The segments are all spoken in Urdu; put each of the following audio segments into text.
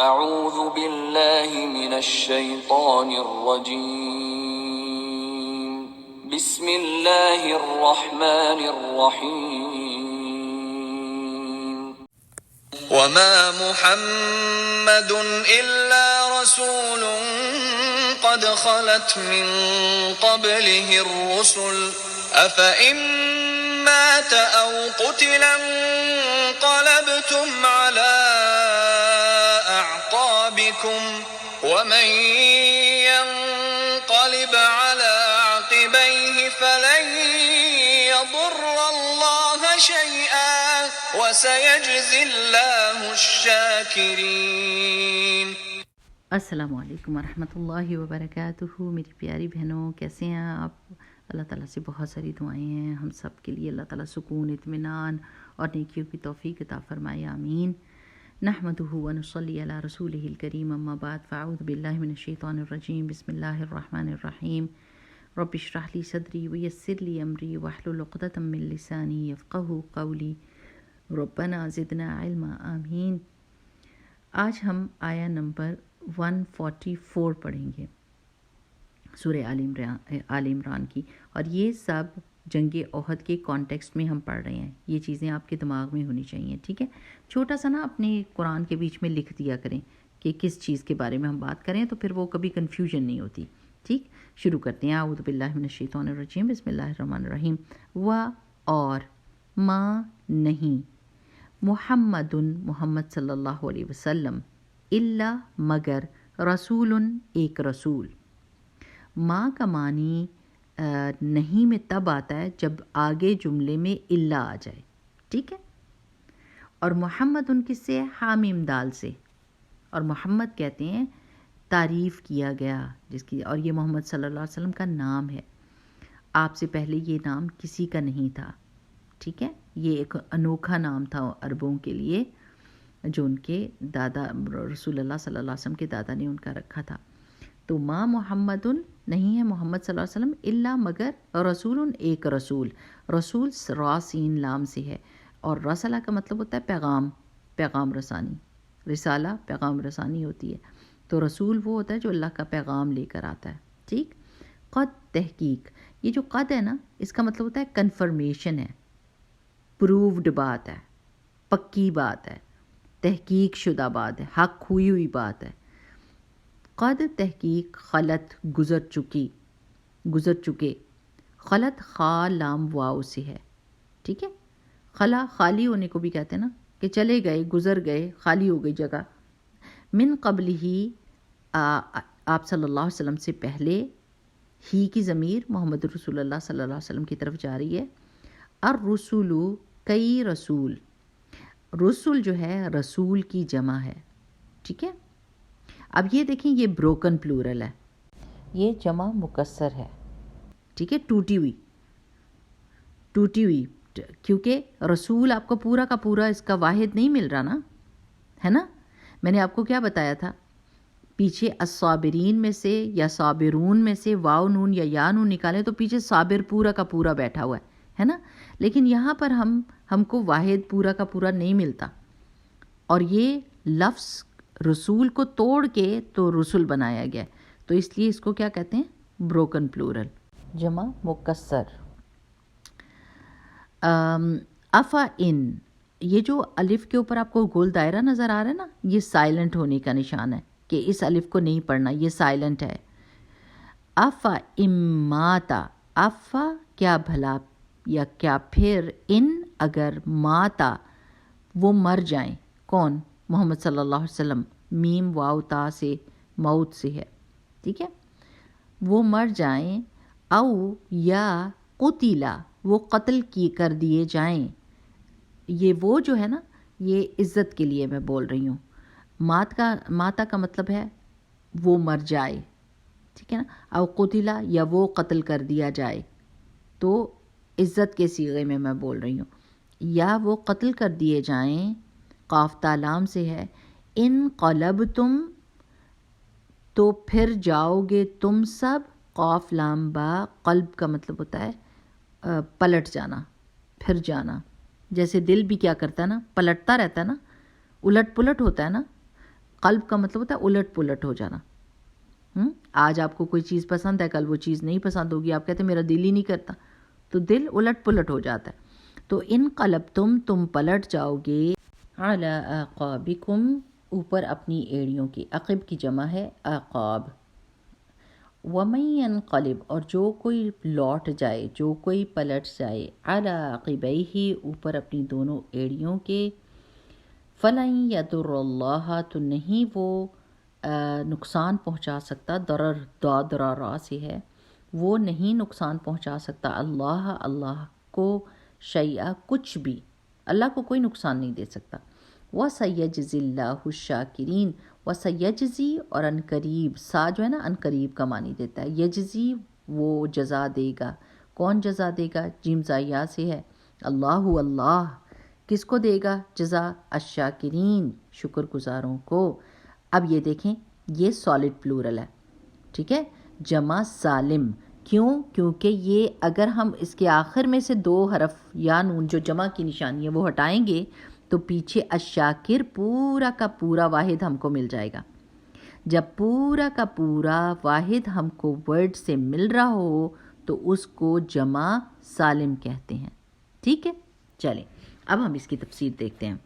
اعوذ باللہ من الشیطان الرجیم بسم اللہ الرحمن الرحیم وما محمد الا رسول قد خلت من قبله الرسل افئن مات او قتل انقلبتم على أعقابكم ومن ينقلب على عقبيه فلن يضر الله شيئا وسيجزي الله الشاكرين۔ السلام علیکم ورحمۃ اللہ وبرکاتہ۔ میری پیاری بہنوں، کیسے ہیں آپ؟ اللہ تعالیٰ سے بہت ساری دعائیں ہیں ہم سب کے لیے، اللہ تعالیٰ سکون، اطمینان اور نیکیوں کی توفیق عطا فرمائے، آمین۔ نحمدہ ونصلی علی رسولہ الکریم، اما بعد، فاعوذ باللہ من الشیطان الرجیم، بسم اللہ الرحمن الرحیم۔ رب اشرح لی صدری ویسر لی امری واحلل عقدۃ من لسانی یفقہوا قولی، ربنا زدنا علما، آمین۔ آج ہم آیا نمبر 144 پڑھیں گے سورہ آل عمران کی، اور یہ سب جنگ احد کے کانٹیکسٹ میں ہم پڑھ رہے ہیں۔ یہ چیزیں آپ کے دماغ میں ہونی چاہیے، ٹھیک ہے؟ چھوٹا سا نا اپنے قرآن کے بیچ میں لکھ دیا کریں کہ کس چیز کے بارے میں ہم بات کریں، تو پھر وہ کبھی کنفیوژن نہیں ہوتی، ٹھیک؟ شروع کرتے ہیں۔ اعوذ باللہ من الشیطان الرجیم، بسم اللہ الرحمن الرحیم۔ اور ما نہیں، محمد محمد صلی اللہ علیہ وسلم، الا مگر، رسول ایک رسول۔ ما کا معنی نہیں میں تب آتا ہے جب آگے جملے میں الا آ جائے، ٹھیک ہے؟ اور محمد ان کس سے ہے؟ حامیم دال سے، اور محمد کہتے ہیں تعریف کیا گیا جس کی، اور یہ محمد صلی اللہ علیہ وسلم کا نام ہے۔ آپ سے پہلے یہ نام کسی کا نہیں تھا، ٹھیک ہے؟ یہ ایک انوکھا نام تھا عربوں کے لیے، جو ان کے دادا رسول اللہ صلی اللہ علیہ وسلم کے دادا نے ان کا رکھا تھا۔ تو ما محمد نہیں ہے محمد صلی اللہ علیہ وسلم، الا مگر، رسول ایک رسول۔ رسول را سین لام سے ہے، اور رسالہ کا مطلب ہوتا ہے پیغام، پیغام رسانی۔ رسالہ پیغام رسانی ہوتی ہے، تو رسول وہ ہوتا ہے جو اللہ کا پیغام لے کر آتا ہے، ٹھیک؟ قد تحقیق، یہ جو قد ہے نا، اس کا مطلب ہوتا ہے کنفرمیشن ہے، پرووڈ بات ہے، پکی بات ہے، تحقیق شدہ بات ہے، حق ہوئی ہوئی بات ہے۔ قد تحقیق، خلط گزر چکی، گزر چکے۔ خلط خا لام واو سے ہے، ٹھیک ہے؟ خلا خالی ہونے کو بھی کہتے ہیں نا، کہ چلے گئے، گزر گئے، خالی ہو گئی جگہ۔ من قبل ہی، آپ صلی اللہ علیہ وسلم سے پہلے، ہی کی ضمیر محمد رسول اللہ صلی اللہ علیہ وسلم کی طرف جا رہی ہے۔ الرسول کئی رسول، رسول جو ہے رسول کی جمع ہے، ٹھیک ہے؟ اب یہ دیکھیں، یہ بروکن پلورل ہے، یہ جمع مکسر ہے، ٹھیک ہے؟ ٹوٹی ہوئی، ٹوٹی ہوئی، کیونکہ رسول آپ کو پورا کا پورا اس کا واحد نہیں مل رہا نا، ہے نا؟ میں نے آپ کو کیا بتایا تھا پیچھے؟ الصابرین میں سے یا صابرون میں سے واو نون یا یا نون نکالیں تو پیچھے صابر پورا کا پورا بیٹھا ہوا ہے نا؟ لیکن یہاں پر ہم کو واحد پورا کا پورا نہیں ملتا، اور یہ لفظ رسول کو توڑ کے تو رسول بنایا گیا، تو اس لیے اس کو کیا کہتے ہیں؟ بروکن پلورل، جمع مکسر۔ افا ان، یہ جو الف کے اوپر آپ کو گول دائرہ نظر آ رہا ہے نا، یہ سائلنٹ ہونے کا نشان ہے کہ اس الف کو نہیں پڑھنا، یہ سائلنٹ ہے۔ افا اماتا، افا کیا بھلا یا کیا پھر، ان اگر، ماتا وہ مر جائیں، کون؟ محمد صلی اللہ علیہ وسلم، میم واو تا سے موت سے ہے، ٹھیک ہے؟ وہ مر جائیں، او یا قتیلا وہ قتل کر دیے جائیں۔ یہ وہ جو ہے نا، یہ عزت کے لیے میں بول رہی ہوں۔ ماتا کا مطلب ہے وہ مر جائے، ٹھیک ہے نا؟ او قتیلا یا وہ قتل کر دیا جائے، تو عزت کے صیغے میں بول رہی ہوں۔ یا وہ قتل کر دیے جائیں، قاف تا لام سے ہے۔ ان قلبتم، تو پھر جاؤ گے تم سب، قاف لام با، قلب کا مطلب ہوتا ہے پلٹ جانا، پھر جانا۔ جیسے دل بھی کیا کرتا ہے نا، پلٹتا رہتا ہے نا، الٹ پلٹ ہوتا ہے نا۔ قلب کا مطلب ہوتا ہے الٹ پلٹ ہو جانا. آج آپ کو کوئی چیز پسند ہے، کل وہ چیز نہیں پسند ہوگی، آپ کہتے ہیں میرا دل ہی نہیں کرتا، تو دل الٹ پلٹ ہو جاتا ہے. تو ان قلب تم پلٹ جاؤ گے علی اعقابکم، اوپر اپنی ایڑیوں کی. عقب کی جمع ہے اعقاب. ومن ینقلب، اور جو کوئی لوٹ جائے، جو کوئی پلٹ جائے، علی عقبیہ، اوپر اپنی دونوں ایڑیوں کے، فلن یضر اللہ، تو نہیں وہ نقصان پہنچا سکتا، ضرر ضرر سے ہے، وہ نہیں نقصان پہنچا سکتا اللہ کو شیئا، کچھ بھی، اللہ کو کوئی نقصان نہیں دے سکتا. وَسَيَجْزِي اللَّهُ الشَّاكِرِينَ، وَسَيَجْزِي، اور ان قریب، سا جو ہے نا ان قریب کا معنی دیتا ہے، یجزی وہ جزا دے گا. کون جزا دے گا؟ جیم زایا سے ہے. اللہ کس کو دے گا جزا؟ الشاکرین، شکر گزاروں کو. اب یہ دیکھیں، یہ سالڈ پلورل ہے، ٹھیک ہے، جمع سالم. کیوں؟ کیونکہ یہ اگر ہم اس کے آخر میں سے 2 حرف یا نون جو جمع کی نشانی ہے وہ ہٹائیں گے تو پیچھے الشاکر پورا کا پورا واحد ہم کو مل جائے گا. جب پورا کا پورا واحد ہم کو ورڈ سے مل رہا ہو تو اس کو جمع سالم کہتے ہیں. ٹھیک ہے، چلیں اب ہم اس کی تفسیر دیکھتے ہیں.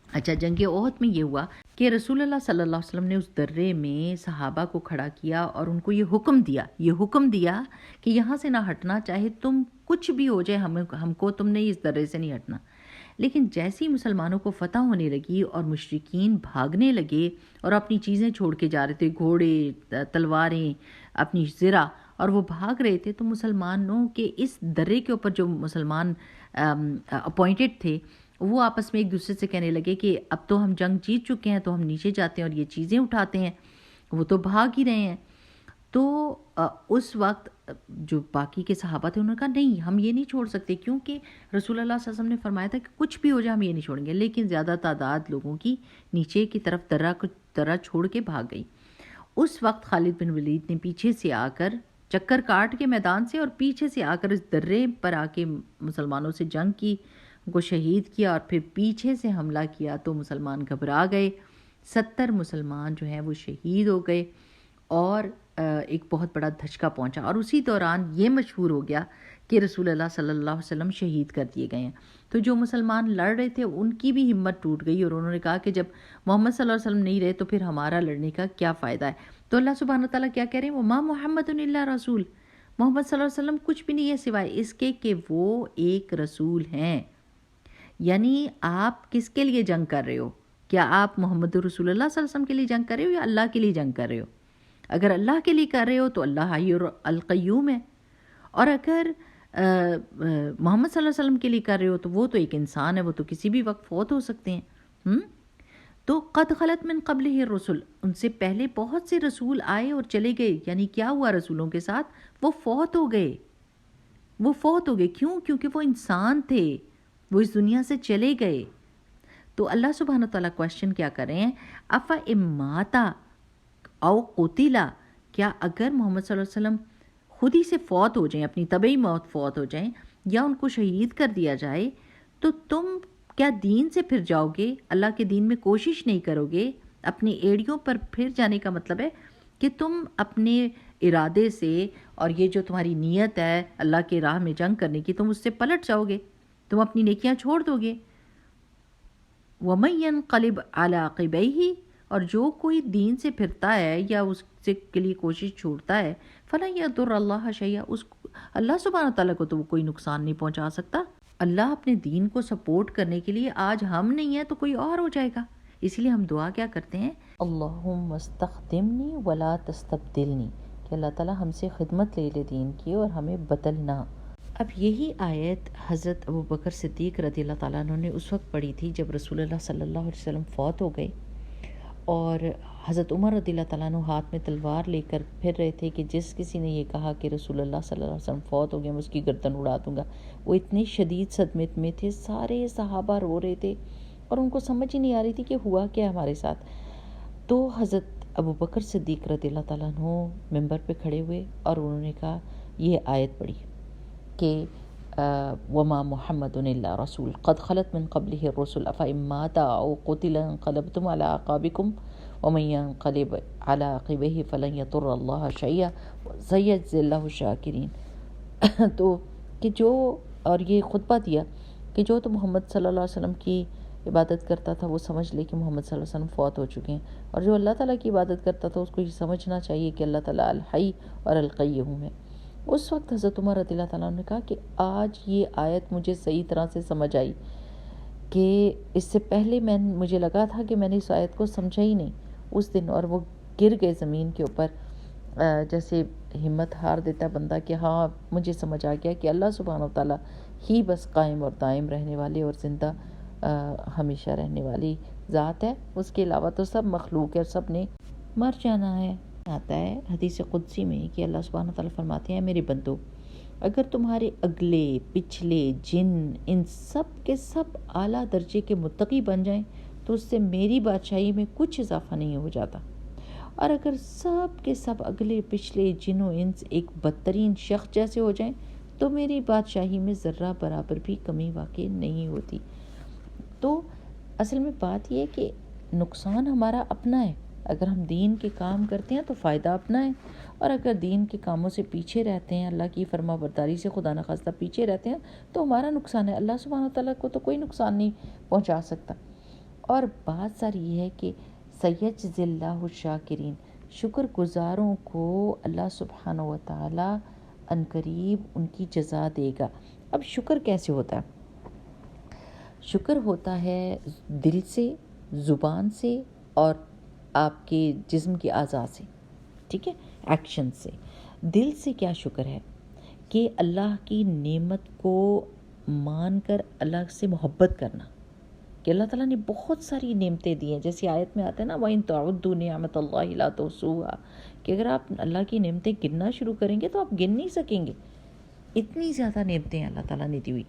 اچھا، جنگ احد میں یہ ہوا کہ رسول اللہ صلی اللہ علیہ وسلم نے اس درے میں صحابہ کو کھڑا کیا اور ان کو یہ حکم دیا کہ یہاں سے نہ ہٹنا، چاہے تم کچھ بھی ہو جائے، ہم کو تم نے اس درے سے نہیں ہٹنا. لیکن جیسی مسلمانوں کو فتح ہونے لگی اور مشرکین بھاگنے لگے اور اپنی چیزیں چھوڑ کے جا رہے تھے، گھوڑے، تلواریں، اپنی زرہ، اور وہ بھاگ رہے تھے، تو مسلمانوں کے اس درے کے اوپر جو مسلمان اپوائنٹڈ تھے وہ آپس میں ایک دوسرے سے کہنے لگے کہ اب تو ہم جنگ جیت چکے ہیں، تو ہم نیچے جاتے ہیں اور یہ چیزیں اٹھاتے ہیں، وہ تو بھاگ ہی رہے ہیں. تو اس وقت جو باقی کے صحابہ تھے انہوں نے کہا نہیں، ہم یہ نہیں چھوڑ سکتے، کیونکہ رسول اللہ صلی اللہ علیہ وسلم نے فرمایا تھا کہ کچھ بھی ہو جائے ہم یہ نہیں چھوڑیں گے. لیکن زیادہ تعداد لوگوں کی نیچے کی طرف درہ چھوڑ کے بھاگ گئی. اس وقت خالد بن ولید نے پیچھے سے آ کر چکر کاٹ کے میدان سے اور پیچھے سے آ کر اس درے پر آ کے مسلمانوں سے جنگ کی، ان کو شہید کیا اور پھر پیچھے سے حملہ کیا. تو مسلمان گھبرا گئے، 70 مسلمان جو ہیں وہ شہید ہو گئے اور ایک بہت بڑا دھچکا پہنچا. اور اسی دوران یہ مشہور ہو گیا کہ رسول اللہ صلی اللہ علیہ وسلم شہید کر دیے گئے ہیں. تو جو مسلمان لڑ رہے تھے ان کی بھی ہمت ٹوٹ گئی اور انہوں نے کہا کہ جب محمد صلی اللہ علیہ وسلم نہیں رہے تو پھر ہمارا لڑنے کا کیا فائدہ ہے. تو اللہ سبحانہ وتعالیٰ کیا کہہ رہے ہیں، وَمَا مُحَمَّدٌ إِلَّا رَسُولٌ، محمد صلی اللہ علیہ وسلم کچھ بھی نہیں ہے سوائے اس کے کہ وہ ایک رسول ہیں. یعنی آپ کس کے لیے جنگ کر رہے ہو؟ کیا آپ محمد رسول اللہ صلی اللہ علیہ وسلم کے لیے جنگ کر رہے ہو یا اللہ کے لیے جنگ کر رہے ہو؟ اگر اللہ کے لیے کر رہے ہو تو اللہ حی القیوم ہے، اور اگر محمد صلی اللہ علیہ وسلم کے لیے کر رہے ہو تو وہ تو ایک انسان ہے، وہ تو کسی بھی وقت فوت ہو سکتے ہیں. تو قد خلت من قبلہ الرسل، ان سے پہلے بہت سے رسول آئے اور چلے گئے. یعنی کیا ہوا رسولوں کے ساتھ؟ وہ فوت ہو گئے. کیوں؟ کیونکہ وہ انسان تھے، وہ اس دنیا سے چلے گئے. تو اللہ سبحانہ تعالیٰ کوشچن کیا کر رہے ہیں، افا اماتا او قتلا، کیا اگر محمد صلی اللہ علیہ وسلم خود ہی سے فوت ہو جائیں، اپنی طبعی موت فوت ہو جائیں، یا ان کو شہید کر دیا جائے، تو تم کیا دین سے پھر جاؤ گے؟ اللہ کے دین میں کوشش نہیں کرو گے؟ اپنی ایڑیوں پر پھر جانے کا مطلب ہے کہ تم اپنے ارادے سے اور یہ جو تمہاری نیت ہے اللہ کے راہ میں جنگ کرنے کی، تم اس سے پلٹ جاؤ گے، تم اپنی نیکیاں چھوڑ دو گے. وَمَن يَنْقَلِبْ عَلَىٰ عَقِبَيْهِ، اور جو کوئی دین سے پھرتا ہے یا اس سے کے لیے کوشش چھوڑتا ہے، فَلَن يَضُرَّ اللَّهَ شَيْئًا، اللہ سبحانہ تعالیٰ کو تو وہ کوئی نقصان نہیں پہنچا سکتا. اللہ اپنے دین کو سپورٹ کرنے کے لیے آج ہم نہیں ہیں تو کوئی اور ہو جائے گا. اس لیے ہم دعا کیا کرتے ہیں، اللہم استخدمنی ولا تستبدلنی، کہ اللہ تعالیٰ ہم سے خدمت لے لے دین کی اور ہمیں بدلنا. اب یہی آیت حضرت ابوبکر صدیق رضی اللہ تعالیٰ عنہ نے اس وقت پڑھی تھی جب رسول اللہ صلی اللہ علیہ وسلم فوت ہو گئے، اور حضرت عمر رضی اللہ تعالیٰ عنہ ہاتھ میں تلوار لے کر پھر رہے تھے کہ جس کسی نے یہ کہا کہ رسول اللہ صلی اللہ علیہ وسلم فوت ہو گئے میں اس کی گردن اڑا دوں گا. وہ اتنے شدید صدمے میں تھے، سارے صحابہ رو رہے تھے اور ان کو سمجھ ہی نہیں آ رہی تھی کہ ہوا کیا ہمارے ساتھ. تو حضرت ابوبکر صدیق رضی اللہ تعالیٰ عنہ ممبر پہ کھڑے ہوئے اور انہوں نے کہا، یہ آیت پڑھی کہ وما محمد الا رسول قد خلت من قبلہ الرسل افإن مات او قتل انقلبتم علی اعقابکم ومن ينقلب على عقبيه فلن يضر الله شيئا وسيجزي الله الشاکرین۔ تو کہ جو، اور یہ خطبہ دیا کہ جو تو محمد صلی اللہ علیہ وسلم کی عبادت کرتا تھا وہ سمجھ لے کہ محمد صلی اللہ علیہ وسلم فوت ہو چکے ہیں، اور جو اللہ تعالیٰ کی عبادت کرتا تھا اس کو یہ سمجھنا چاہیے کہ اللہ تعالیٰ الحی اور القیوم ہے۔ اس وقت حضرت عمر رضی اللہ تعالیٰ عنہ نے کہا کہ آج یہ آیت مجھے صحیح طرح سے سمجھ آئی، کہ اس سے پہلے مجھے لگا تھا کہ میں نے اس آیت کو سمجھا ہی نہیں اس دن، اور وہ گر گئے زمین کے اوپر، جیسے ہمت ہار دیتا بندہ کہ ہاں مجھے سمجھ آ گیا کہ اللہ سبحانہ و تعالیٰ ہی بس قائم اور دائم رہنے والے اور زندہ ہمیشہ رہنے والی ذات ہے، اس کے علاوہ تو سب مخلوق ہے اور سب نے مر جانا ہے۔ آتا ہے حدیث قدسی میں کہ اللہ سبحانہ و تعالیٰ فرماتے ہیں میرے بندو، اگر تمہارے اگلے پچھلے جن ان سب کے سب اعلیٰ درجے کے متقی بن جائیں تو اس سے میری بادشاہی میں کچھ اضافہ نہیں ہو جاتا، اور اگر سب کے سب اگلے پچھلے جن و انس ایک بدترین شخص جیسے ہو جائیں تو میری بادشاہی میں ذرہ برابر بھی کمی واقع نہیں ہوتی۔ تو اصل میں بات یہ ہے کہ نقصان ہمارا اپنا ہے، اگر ہم دین کے کام کرتے ہیں تو فائدہ اپنا ہے، اور اگر دین کے کاموں سے پیچھے رہتے ہیں، اللہ کی فرما برداری سے خدا نخواستہ پیچھے رہتے ہیں تو ہمارا نقصان ہے، اللہ سبحانہ تعالیٰ کو تو کوئی نقصان نہیں پہنچا سکتا۔ اور بات ساری یہ ہے کہ سیجزی اللہ الشاکرین، شکر گزاروں کو اللہ سبحانہ و تعالیٰ عنقریب ان کی جزا دے گا۔ اب شکر کیسے ہوتا ہے؟ شکر ہوتا ہے دل سے، زبان سے، اور آپ کے جسم کے اعضاء سے، ٹھیک ہے، ایکشن سے۔ دل سے کیا شکر ہے کہ اللہ کی نعمت کو مان کر اللہ سے محبت کرنا، کہ اللہ تعالیٰ نے بہت ساری نعمتیں دی ہیں، جیسی آیت میں آتا ہے نا وَإِن تَعُدُّوا نِعْمَتَ اللَّهِ لَا تُحْصُوهَا، کہ اگر آپ اللہ کی نعمتیں گننا شروع کریں گے تو آپ گن نہیں سکیں گے، اتنی زیادہ نعمتیں اللہ تعالیٰ نے دی ہوئی۔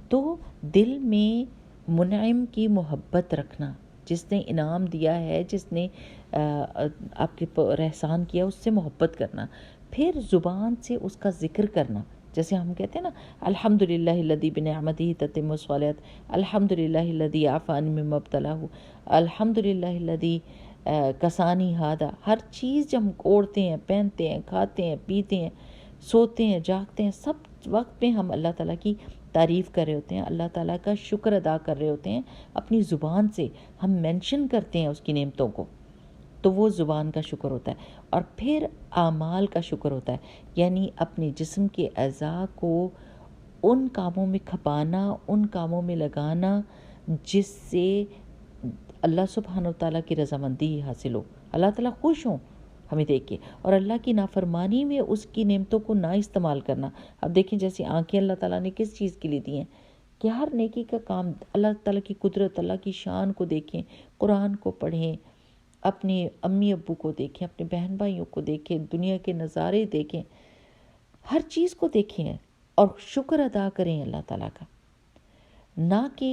تو دل میں منعم کی محبت رکھنا، جس نے انعام دیا ہے، جس نے آپ کے پر احسان کیا، اس سے محبت کرنا، پھر زبان سے اس کا ذکر کرنا، جیسے ہم کہتے ہیں نا الحمدللہ الذی بنعمتہ تتم الصالحات، الحمدللہ الذی عافانی مما ابتلاہ، الحمدللہ الذی کسانی ھذا، ہر چیز جب ہم اوڑھتے ہیں، پہنتے ہیں، کھاتے ہیں، پیتے ہیں، سوتے ہیں، جاگتے ہیں، سب وقت میں ہم اللہ تعالیٰ کی تعریف کر رہے ہوتے ہیں، اللہ تعالیٰ کا شکر ادا کر رہے ہوتے ہیں، اپنی زبان سے ہم مینشن کرتے ہیں اس کی نعمتوں کو، تو وہ زبان کا شکر ہوتا ہے۔ اور پھر اعمال کا شکر ہوتا ہے، یعنی اپنے جسم کے اعضاء کو ان کاموں میں کھپانا، ان کاموں میں لگانا جس سے اللہ سبحانہ وتعالیٰ کی رضامندی حاصل ہو، اللہ تعالیٰ خوش ہوں ہمیں دیکھ کے، اور اللہ کی نافرمانی میں اس کی نعمتوں کو نہ استعمال کرنا۔ اب دیکھیں جیسے آنکھیں اللہ تعالیٰ نے کس چیز کے لیے دی ہیں، کہ ہر نیکی کا کام، اللہ تعالیٰ کی قدرت، اللہ کی شان کو دیکھیں، قرآن کو پڑھیں، اپنے امی ابو کو دیکھیں، اپنے بہن بھائیوں کو دیکھیں، دنیا کے نظارے دیکھیں، ہر چیز کو دیکھیں اور شکر ادا کریں اللہ تعالیٰ کا، نہ کہ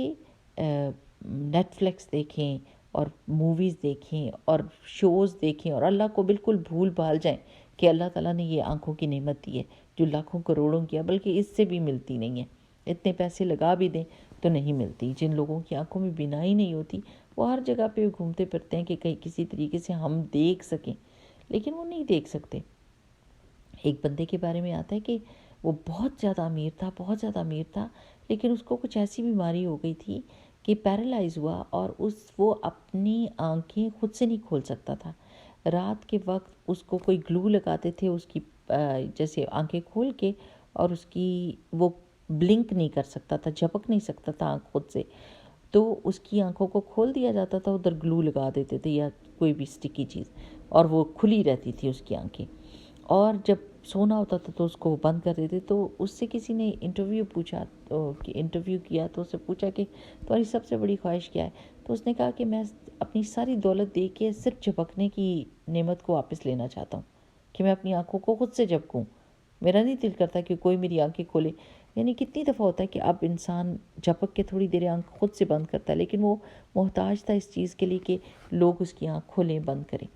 نیٹ فلکس دیکھیں اور موویز دیکھیں اور شوز دیکھیں اور اللہ کو بالکل بھول بھال جائیں کہ اللہ تعالیٰ نے یہ آنکھوں کی نعمت دی ہے جو لاکھوں کروڑوں کی ہے، بلکہ اس سے بھی ملتی نہیں ہے، اتنے پیسے لگا بھی دیں تو نہیں ملتی۔ جن لوگوں کی آنکھوں میں بینائی نہیں ہوتی وہ ہر جگہ پہ گھومتے پھرتے ہیں کہ کہیں کسی طریقے سے ہم دیکھ سکیں، لیکن وہ نہیں دیکھ سکتے۔ ایک بندے کے بارے میں آتا ہے کہ وہ بہت زیادہ امیر تھا، لیکن اس کو کچھ ایسی بیماری ہو گئی تھی کہ پیرالائز ہوا، اور وہ اپنی آنکھیں خود سے نہیں کھول سکتا تھا۔ رات کے وقت اس کو کوئی گلو لگاتے تھے اس کی جیسے آنکھیں کھول کے، اور اس کی وہ بلنک نہیں کر سکتا تھا، جھپک نہیں سکتا تھا آنکھ خود سے، تو اس کی آنکھوں کو کھول دیا جاتا تھا، ادھر گلو لگا دیتے تھے یا کوئی بھی اسٹکی چیز، اور وہ کھلی رہتی تھی اس کی آنکھیں، اور جب سونا ہوتا تھا تو اس کو بند کر دیتے۔ تو اس سے کسی نے انٹرویو کیا تو اس سے پوچھا کہ تمہاری سب سے بڑی خواہش کیا ہے؟ تو اس نے کہا کہ میں اپنی ساری دولت دے کے صرف جھپکنے کی نعمت کو واپس لینا چاہتا ہوں، کہ میں اپنی آنکھوں کو خود سے جھپکوں، میرا نہیں دل کرتا کہ کوئی میری آنکھیں کھولے۔ یعنی کتنی دفعہ ہوتا ہے کہ اب انسان جھپک کے تھوڑی دیر آنکھ خود سے بند کرتا ہے، لیکن وہ محتاج تھا اس چیز کے لیے کہ لوگ اس کی آنکھ کھولیں، بند کریں۔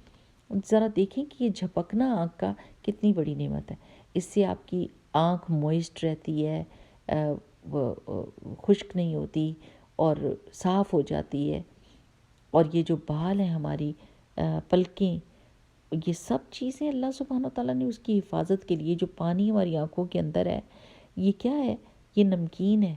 ذرا دیکھیں کہ یہ جھپکنا آنکھ کا کتنی بڑی نعمت ہے، اس سے آپ کی آنکھ موئسٹ رہتی ہے، خشک نہیں ہوتی اور صاف ہو جاتی ہے، اور یہ جو بال ہیں ہماری پلکیں، یہ سب چیزیں اللہ سبحانہ و تعالیٰ نے اس کی حفاظت کے لیے، جو پانی ہماری آنکھوں کے اندر ہے یہ کیا ہے؟ یہ نمکین ہے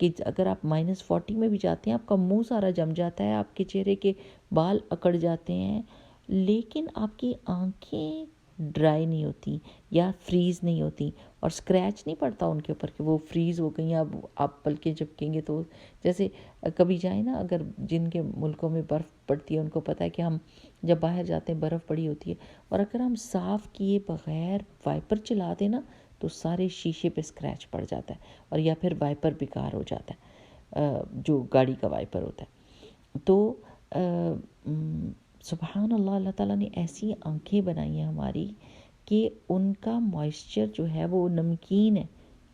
کہ اگر آپ -40 میں بھی جاتے ہیں آپ کا منہ سارا جم جاتا ہے، آپ کے چہرے کے بال اکڑ جاتے ہیں، لیکن آپ کی آنکھیں ڈرائی نہیں ہوتی یا فریز نہیں ہوتی، اور سکریچ نہیں پڑتا ان کے اوپر کہ وہ فریز ہو گئی. اب آپ پلکیں جھپکیں گے تو جیسے کبھی جائیں نا، اگر جن کے ملکوں میں برف پڑتی ہے ان کو پتہ ہے کہ ہم جب باہر جاتے ہیں برف پڑی ہوتی ہے، اور اگر ہم صاف کیے بغیر وائپر چلا دیں نا تو سارے شیشے پہ سکریچ پڑ جاتا ہے، اور یا پھر وائپر بیکار ہو جاتا ہے، جو گاڑی کا وائپر ہوتا ہے. تو سبحان اللہ، اللہ تعالیٰ نے ایسی آنکھیں بنائی ہیں ہماری کہ ان کا موئسچر جو ہے وہ نمکین ہے.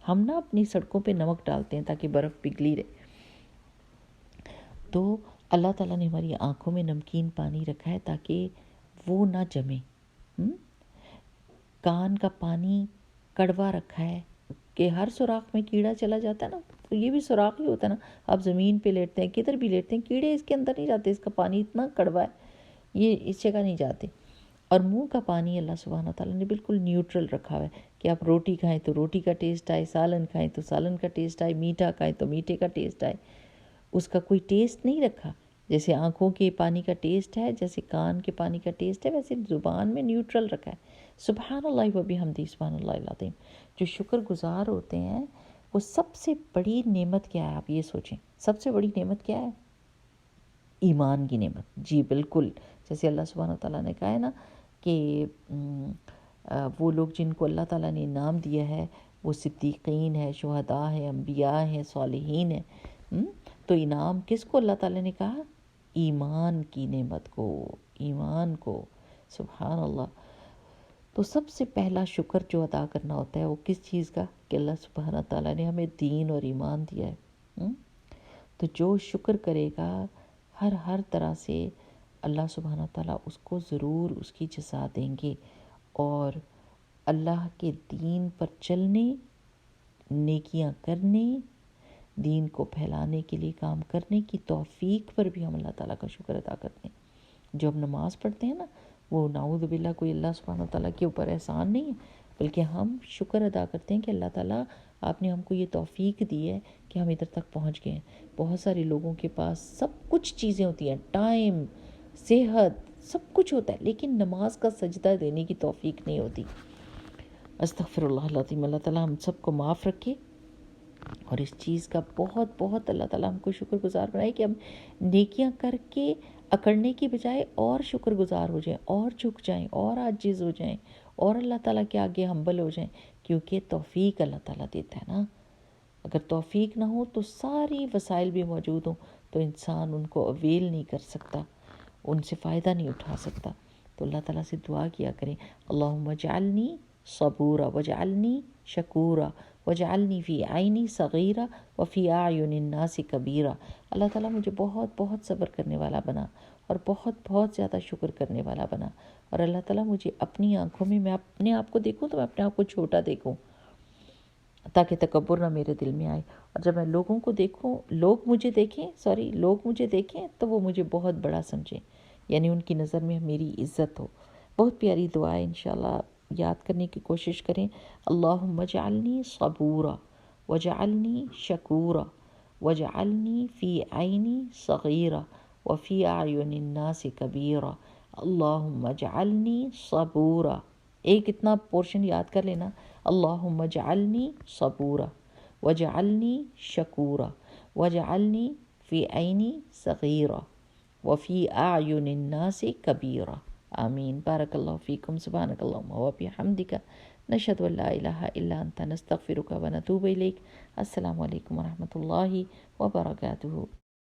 ہم نا اپنی سڑکوں پہ نمک ڈالتے ہیں تاکہ برف پگھلی رہے، تو اللہ تعالیٰ نے ہماری آنکھوں میں نمکین پانی رکھا ہے تاکہ وہ نہ جمے. کان کا پانی کڑوا رکھا ہے کہ ہر سوراخ میں کیڑا چلا جاتا ہے نا، تو یہ بھی سوراخ ہی ہوتا ہے نا. آپ زمین پہ لیٹتے ہیں، کدھر بھی لیٹتے ہیں، کیڑے اس کے اندر نہیں جاتے، اس کا پانی اتنا کڑوا ہے، یہ اس جگہ نہیں جاتے. اور منہ کا پانی اللہ سبحانہ تعالیٰ نے بالکل نیوٹرل رکھا ہوا ہے کہ آپ روٹی کھائیں تو روٹی کا ٹیسٹ آئے، سالن کھائیں تو سالن کا ٹیسٹ آئے، میٹھا کھائیں تو میٹھے کا ٹیسٹ آئے. اس کا کوئی ٹیسٹ نہیں رکھا. جیسے آنکھوں کے پانی کا ٹیسٹ ہے، جیسے کان کے پانی کا ٹیسٹ ہے، ویسے زبان میں نیوٹرل رکھا ہے. سبحان اللہ و بحمدہ، سبحان اللہ العظیم. جو شکر گزار ہوتے ہیں وہ سب سے بڑی نعمت کیا ہے؟ آپ یہ سوچیں، سب سے بڑی نعمت کیا ہے؟ ایمان کی نعمت. جی بالکل، جیسے اللہ سبحانہ تعالیٰ نے کہا ہے نا کہ وہ لوگ جن کو اللہ تعالیٰ نے انعام دیا ہے وہ صدیقین ہے، شہداء ہیں، انبیاء ہیں، صالحین ہیں. تو انعام کس کو اللہ تعالیٰ نے کہا؟ ایمان کی نعمت کو، ایمان کو. سبحان اللہ. تو سب سے پہلا شکر جو ادا کرنا ہوتا ہے وہ کس چیز کا؟ کہ اللہ سبحانہ تعالیٰ نے ہمیں دین اور ایمان دیا ہے. تو جو شکر کرے گا ہر طرح سے اللہ سبحانہ تعالیٰ اس کو ضرور اس کی جزا دیں گے، اور اللہ کے دین پر چلنے، نیکیاں کرنے، دین کو پھیلانے کے لیے کام کرنے کی توفیق پر بھی ہم اللہ تعالیٰ کا شکر ادا کرتے ہیں. جو ہم نماز پڑھتے ہیں نا، وہ نعوذ باللہ کوئی اللہ سبحانہ تعالیٰ کے اوپر احسان نہیں ہے، بلکہ ہم شکر ادا کرتے ہیں کہ اللہ تعالیٰ آپ نے ہم کو یہ توفیق دی ہے کہ ہم ادھر تک پہنچ گئے ہیں. بہت سارے لوگوں کے پاس سب کچھ چیزیں ہوتی ہیں، ٹائم، صحت، سب کچھ ہوتا ہے، لیکن نماز کا سجدہ دینے کی توفیق نہیں ہوتی. استغفر اللہ العظیم. اللہ تعالیٰ ہم سب کو معاف رکھے، اور اس چیز کا بہت بہت اللہ تعالیٰ ہم کو شکر گزار بنائے کہ ہم نیکیاں کر کے اکڑنے کی بجائے اور شکر گزار ہو جائیں، اور جھک جائیں، اور عاجز ہو جائیں، اور اللہ تعالیٰ کے آگے ہمبل ہو جائیں، کیونکہ توفیق اللہ تعالیٰ دیتا ہے نا. اگر توفیق نہ ہو تو ساری وسائل بھی موجود ہوں تو انسان ان کو اویل نہیں کر سکتا، ان سے فائدہ نہیں اٹھا سکتا. تو اللہ تعالیٰ سے دعا کیا کریں، اللہم اجعلنی صبورا وجعلنی شکورا وجعلنی فی عینی صغیرہ وفی اعین الناس کبیرہ. اللہ تعالیٰ مجھے بہت بہت صبر کرنے والا بنا، اور بہت بہت زیادہ شکر کرنے والا بنا. اور اللہ تعالیٰ مجھے اپنی آنکھوں میں اپنے آپ کو دیکھوں تو میں اپنے آپ کو چھوٹا دیکھوں، تاکہ تکبر نہ میرے دل میں آئے. اور جب میں لوگوں کو دیکھوں، لوگ مجھے دیکھیں تو وہ مجھے بہت بڑا سمجھیں، یعنی ان کی نظر میں میری عزت ہو. بہت پیاری دعا ہے، انشاءاللہ یاد کرنے کی کوشش کریں. اللہم اجعلنی صبورا وجعلنی شکورا وجعلنی فی عینی صغیرہ وفی اعین الناس کبیرہ. اللہم اجعلنی صبورا، ایک اتنا پورشن یاد کر لینا. اللہم اجعلنی صبورا وجعلنی شکورا وجعلنی فی عینی صغیرہ وفی اعین الناس کبیرہ. آمین. بارک اللہ فیکم. سبحانک اللہم و بحمدک، نشہد ان لا الہ الا انت، نستغفرک و نتوب الیک. السلام علیکم ورحمۃ اللہ وبرکاتہ.